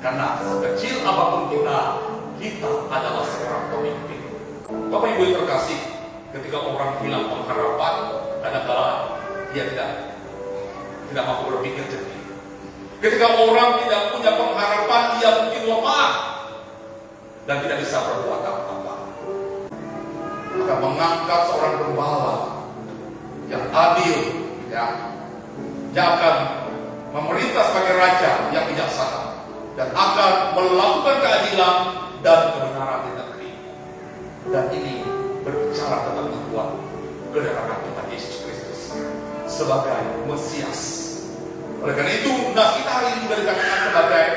Karena sekecil apapun kita adalah seorang pemimpin. Bapak Ibu yang terkasih, ketika orang hilang pengharapan, kadang-kala dia tidak mampu berpikir jernih. Ketika orang tidak punya pengharapan, dia mungkin lemah dan tidak bisa berbuat apa-apa. Maka mengangkat seorang gembala yang adil, yang akan memerintah sebagai raja yang bijaksana dan akan melakukan keadilan dan kebenaran di negeri. Dan ini berbicara tentang membuat kedatangan Tuhan Yesus Kristus sebagai Mesias. Oleh karena itu, nas kita hari ini juga dikatakan sebagai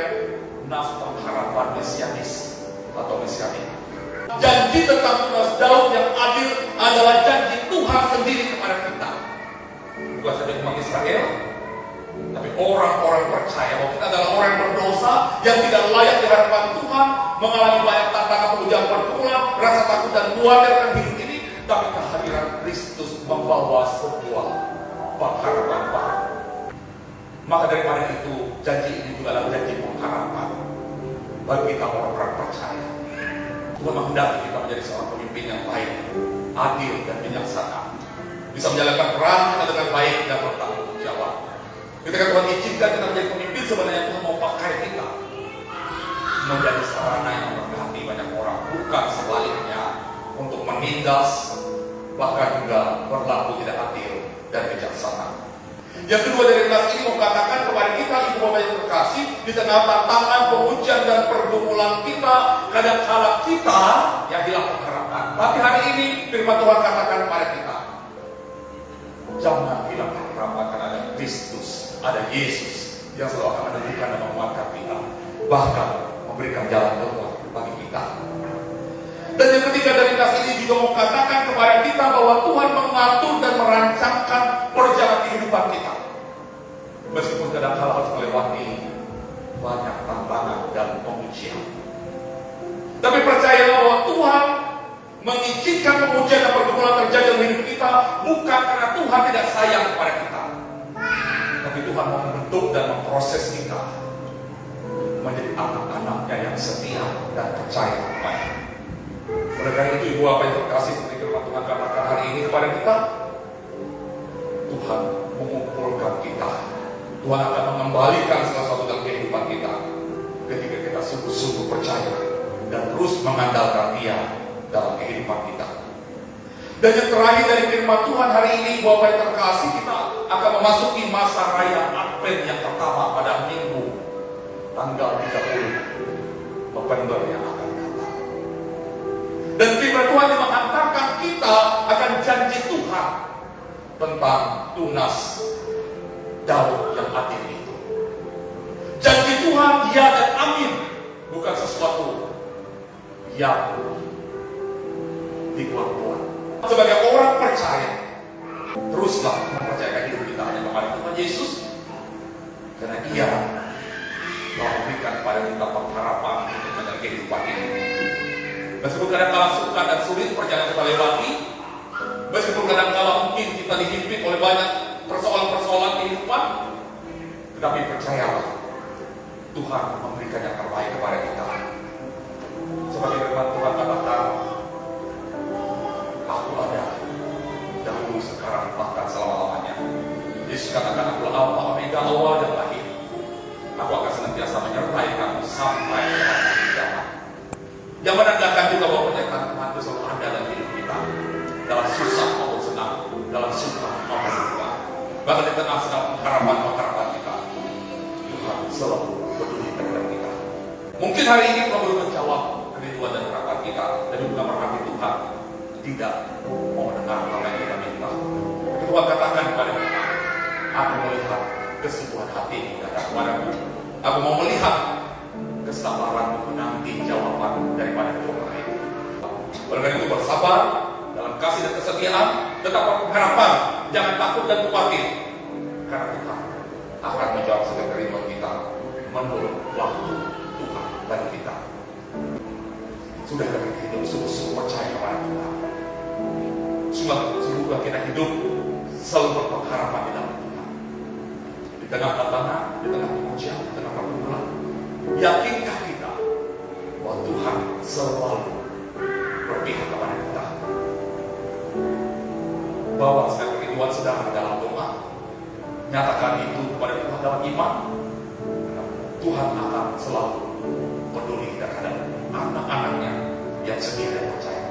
nas pengharapan mesianis atau mesianik. Janji tentang tunas Daud yang adil adalah janji Tuhan sendiri kepada kita. Bukan saja umat Israel, tapi orang-orang percaya bahwa kita adalah orang yang berdosa yang tidak layak di hadapan Tuhan, mengalami banyak tantangan, perubahan, pergumulan, rasa takut dan khawatir akan hidup ini. Tapi kehadiran Kristus membawa sebuah pengharapan baru. Maka daripada itu, janji ini juga adalah janji pengharapan bagi kita orang-orang percaya. Tuhan menghendaki kita menjadi seorang pemimpin yang baik, adil dan bijaksana, bisa menjalankan peran kita dengan baik dan bertanggung jawab. Ketika Tuhan izinkan kita menjadi pemimpin, sebenarnya Tuhan mau pakai kita menjadi sarana yang memberkati banyak orang, bukan sebaliknya untuk menindas, bahkan juga berlaku tidak adil dan bijaksana. Yang kedua dari nas ini mengatakan kepada kita, ibu bapak yang terkasih, di tengah tantangan, pengujian dan pergumulan kita, kadang-kala kita yang hilang pengharapan. Tapi hari ini firman Tuhan katakan kepada kita, jangan hilang pengharapan karena ada Kristus, ada Yesus yang selalu akan menunjukkan dan menguatkan kita, bahkan memberikan jalan keluar bagi kita. Dan yang ketiga dari nas ini juga mengatakan kepada kita bahwa Tuhan mengatur dan merancangkan perjalanan kehidupan kita. Meskipun kadang-kala harus melewati banyak tantangan dan pengujian. Tapi percayalah bahwa Tuhan mengizinkan pengujian dan pergumulan terjadi dalam hidup kita bukan karena Tuhan tidak sayang kepada kita. Tapi Tuhan mau membentuk dan memproses kita menjadi anak-anaknya yang setia dan percaya kepada. Oleh karena itu, ibu apa yang terkasih, seperti firman Tuhan katakan hari ini kepada kita, Tuhan mengumpulkan kita. Tuhan akan mengembalikan salah satu dalam kehidupan kita ketika kita sungguh-sungguh percaya dan terus mengandalkan Dia dalam kehidupan kita. Dan yang terakhir dari firman Tuhan hari ini, Bapak yang terkasih, kita akan memasuki masa raya Advent yang pertama pada Minggu tanggal 30 November yang akan datang. Dan firman Tuhan yang menghantarkan kita akan janji Tuhan tentang tunas Daud yang adil itu. Janji Tuhan ya dan amin, bukan sesuatu yang dibuat-buat. Sebagai orang percaya, teruslah mempercayakan hidup kita hanya kepada Tuhan Yesus, karena Ia telah memberikan kepada kita pengharapan untuk menjalani kehidupan ini. Meskipun kadang-kala sukar dan sulit perjalanan kita lewati, meskipun kadang-kala mungkin kita dihimpit oleh banyak persoalan-persoalan kehidupan, tetapi percayalah, Tuhan memberikan yang terbaik kepada kita. Sebagai firman Tuhan katakan, Aku ada dahulu, sekarang, bahkan selama-lamanya. Yesus katakan, Aku Alfa Omega, awal dan akhir. Aku akan senantiasa menyertai kamu sampai akhir zaman. Yang menandakan juga bahwa pernyataan Tuhan itu selalu ada dalam hidup kita, dalam susah maupun senang, dalam suka maupun duka. Bahkan di tengah segala pengharapan kita, Tuhan selalu peduli terhadap kita. Mungkin hari ini Tuhan belum menjawab kerinduan dan harapan kita, tapi bukan berarti Tuhan tidak mau mendengar apa yang kita minta. Tapi Tuhan katakan kepada kita, Aku melihat kesungguhan hati datang kepadamu. Aku mau melihat kesabaranmu menanti jawaban daripada doa itu. Oleh karena itu, bersabar dalam kasih dan kesetiaan, tetap berharapan, jangan takut dan khawatir, karena Tuhan akan menjawab segala kerinduan kita menurut waktu Tuhan bagi kita. Sudah kita hidup sungguh-sungguh percaya kepada Tuhan. Sungguh kita hidup selalu berpengharapan di dalam Tuhan. Di tengah tantangan, di tengah pengujian, di tengah pergumulan, yakinkan selalu berpihak kepada kita. Bawa setiap Tuhan sedang dalam doa, nyatakan itu kepada Tuhan dalam iman. Tuhan akan selalu peduli terhadap anak-anaknya yang setia dan percaya.